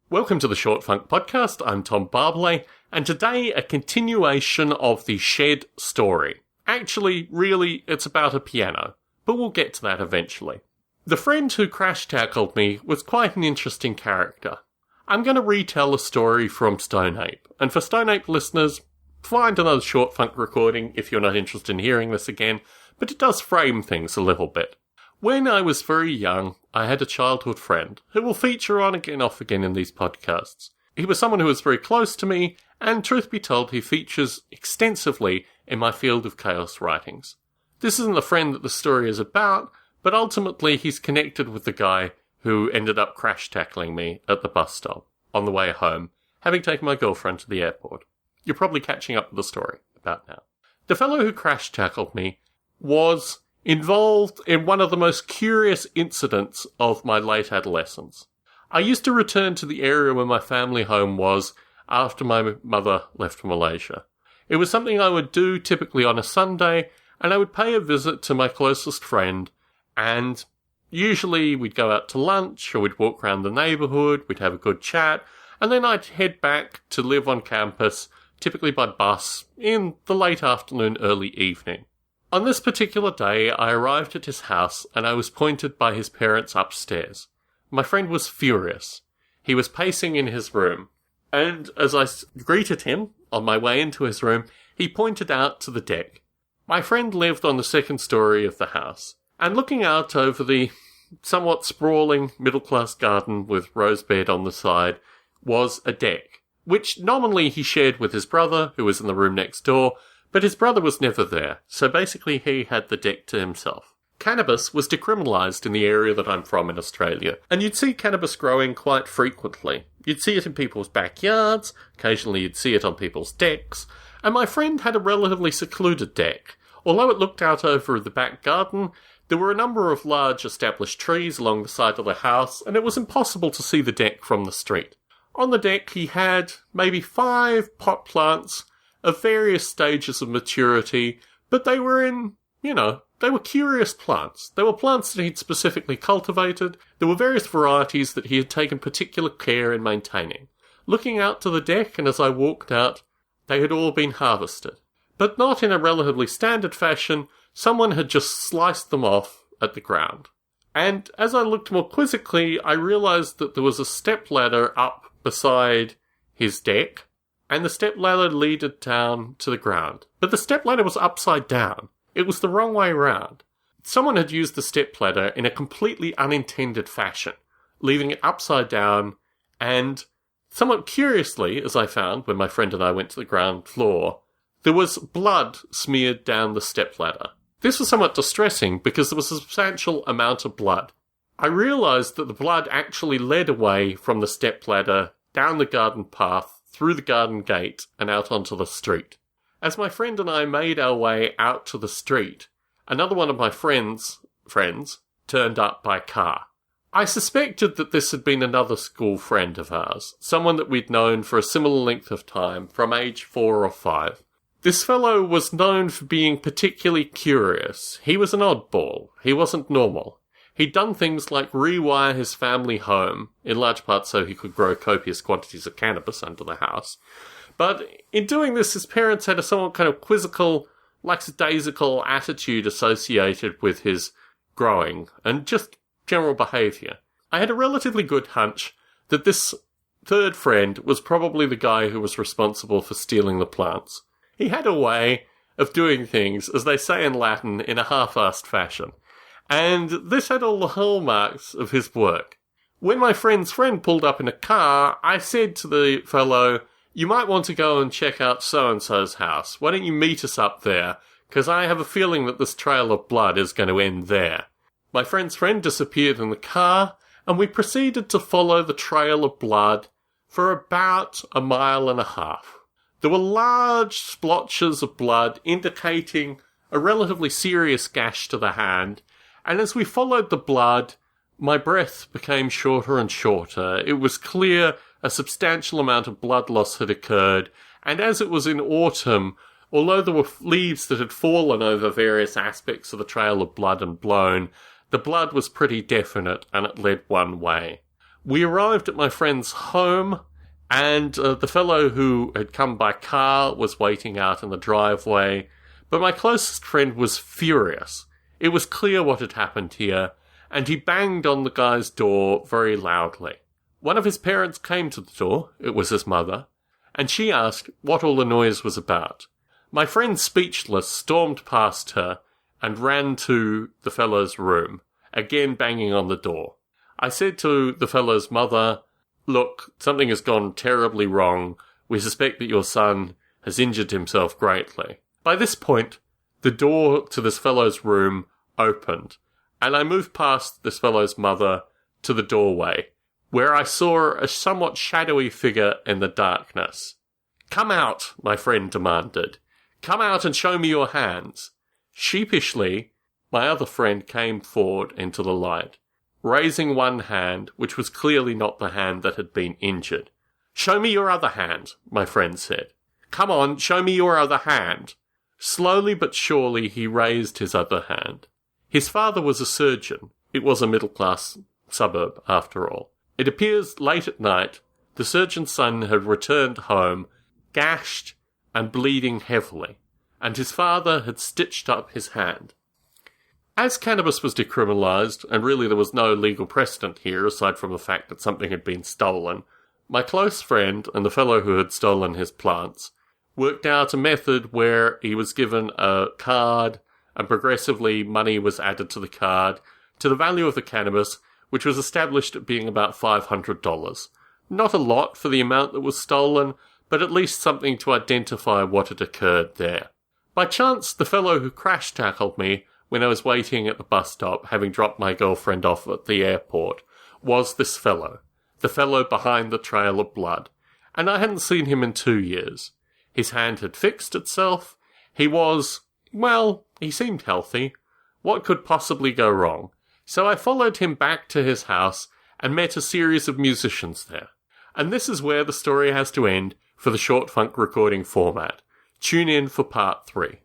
Welcome to the Short Funk Podcast. I'm Tom Barbley, and today a continuation of the Shed story. Actually, really, it's about a piano, but we'll get to that eventually. The friend who crash-tackled me was quite an interesting character. I'm going to retell a story from Stone Ape, and for Stone Ape listeners, find another Short Funk recording if you're not interested in hearing this again, but it does frame things a little bit. When I was very young, I had a childhood friend who will feature on again off again in these podcasts. He was someone who was very close to me, and truth be told, he features extensively in my field of chaos writings. This isn't the friend that the story is about, but ultimately he's connected with the guy who ended up crash-tackling me at the bus stop on the way home, having taken my girlfriend to the airport. You're probably catching up with the story about now. The fellow who crash-tackled me was involved in one of the most curious incidents of my late adolescence. I used to return to the area where my family home was after my mother left for Malaysia. It was something I would do typically on a Sunday, and I would pay a visit to my closest friend, and usually we'd go out to lunch, or we'd walk around the neighbourhood, we'd have a good chat, and then I'd head back to live on campus, typically by bus, in the late afternoon, early evening. On this particular day, I arrived at his house and I was pointed by his parents upstairs. My friend was furious. He was pacing in his room, and as I greeted him on my way into his room, he pointed out to the deck. My friend lived on the second story of the house, and looking out over the somewhat sprawling middle-class garden with rose bed on the side was a deck, which nominally he shared with his brother, who was in the room next door, but his brother was never there, so basically he had the deck to himself. Cannabis was decriminalised in the area that I'm from in Australia, and you'd see cannabis growing quite frequently. You'd see it in people's backyards, occasionally you'd see it on people's decks, and my friend had a relatively secluded deck. Although it looked out over the back garden, there were a number of large established trees along the side of the house, and it was impossible to see the deck from the street. On the deck he had maybe 5 pot plants of various stages of maturity, but they were they were curious plants. They were plants that he'd specifically cultivated. There were various varieties that he had taken particular care in maintaining. Looking out to the deck, and as I walked out, they had all been harvested. But not in a relatively standard fashion. Someone had just sliced them off at the ground. And as I looked more quizzically, I realised that there was a stepladder up beside his deck, and the stepladder leaded down to the ground. But the stepladder was upside down. It was the wrong way round. Someone had used the stepladder in a completely unintended fashion, leaving it upside down, and somewhat curiously, as I found when my friend and I went to the ground floor, there was blood smeared down the stepladder. This was somewhat distressing because there was a substantial amount of blood. I realised that the blood actually led away from the stepladder down the garden path, through the garden gate, and out onto the street. As my friend and I made our way out to the street, another one of my friends turned up by car. I suspected that this had been another school friend of ours, someone that we'd known for a similar length of time, from age 4 or 5. This fellow was known for being particularly curious. He was an oddball. He wasn't normal. He'd done things like rewire his family home, in large part so he could grow copious quantities of cannabis under the house. But in doing this, his parents had a somewhat kind of quizzical, lackadaisical attitude associated with his growing, and just general behaviour. I had a relatively good hunch that this third friend was probably the guy who was responsible for stealing the plants. He had a way of doing things, as they say in Latin, in a half-assed fashion. And this had all the hallmarks of his work. When my friend's friend pulled up in a car, I said to the fellow, "You might want to go and check out so-and-so's house. Why don't you meet us up there? Because I have a feeling that this trail of blood is going to end there." My friend's friend disappeared in the car, and we proceeded to follow the trail of blood for about 1.5 miles. There were large splotches of blood indicating a relatively serious gash to the hand, and as we followed the blood, my breath became shorter and shorter. It was clear a substantial amount of blood loss had occurred, and as it was in autumn, although there were leaves that had fallen over various aspects of the trail of blood and blown, the blood was pretty definite, and it led one way. We arrived at my friend's home, and the fellow who had come by car was waiting out in the driveway, but my closest friend was furious. It was clear what had happened here, and he banged on the guy's door very loudly. One of his parents came to the door, it was his mother, and she asked what all the noise was about. My friend, speechless, stormed past her and ran to the fellow's room, again banging on the door. I said to the fellow's mother, "Look, something has gone terribly wrong. We suspect that your son has injured himself greatly." By this point, the door to this fellow's room opened, and I moved past this fellow's mother to the doorway, where I saw a somewhat shadowy figure in the darkness. "Come out," my friend demanded. "Come out and show me your hands." Sheepishly, my other friend came forward into the light, raising one hand, which was clearly not the hand that had been injured. "Show me your other hand," my friend said. "Come on, show me your other hand." Slowly but surely he raised his other hand. His father was a surgeon. It was a middle-class suburb, after all. It appears late at night, the surgeon's son had returned home, gashed and bleeding heavily, and his father had stitched up his hand. As cannabis was decriminalised, and really there was no legal precedent here aside from the fact that something had been stolen, my close friend and the fellow who had stolen his plants worked out a method where he was given a card and progressively money was added to the card to the value of the cannabis, which was established at being about $500. Not a lot for the amount that was stolen, but at least something to identify what had occurred there. By chance, the fellow who crash-tackled me when I was waiting at the bus stop, having dropped my girlfriend off at the airport, was this fellow, the fellow behind the trail of blood, and I hadn't seen him in 2 years. His hand had fixed itself. He was, well, he seemed healthy. What could possibly go wrong? So I followed him back to his house and met a series of musicians there. And this is where the story has to end for the short funk recording format. Tune in for part 3.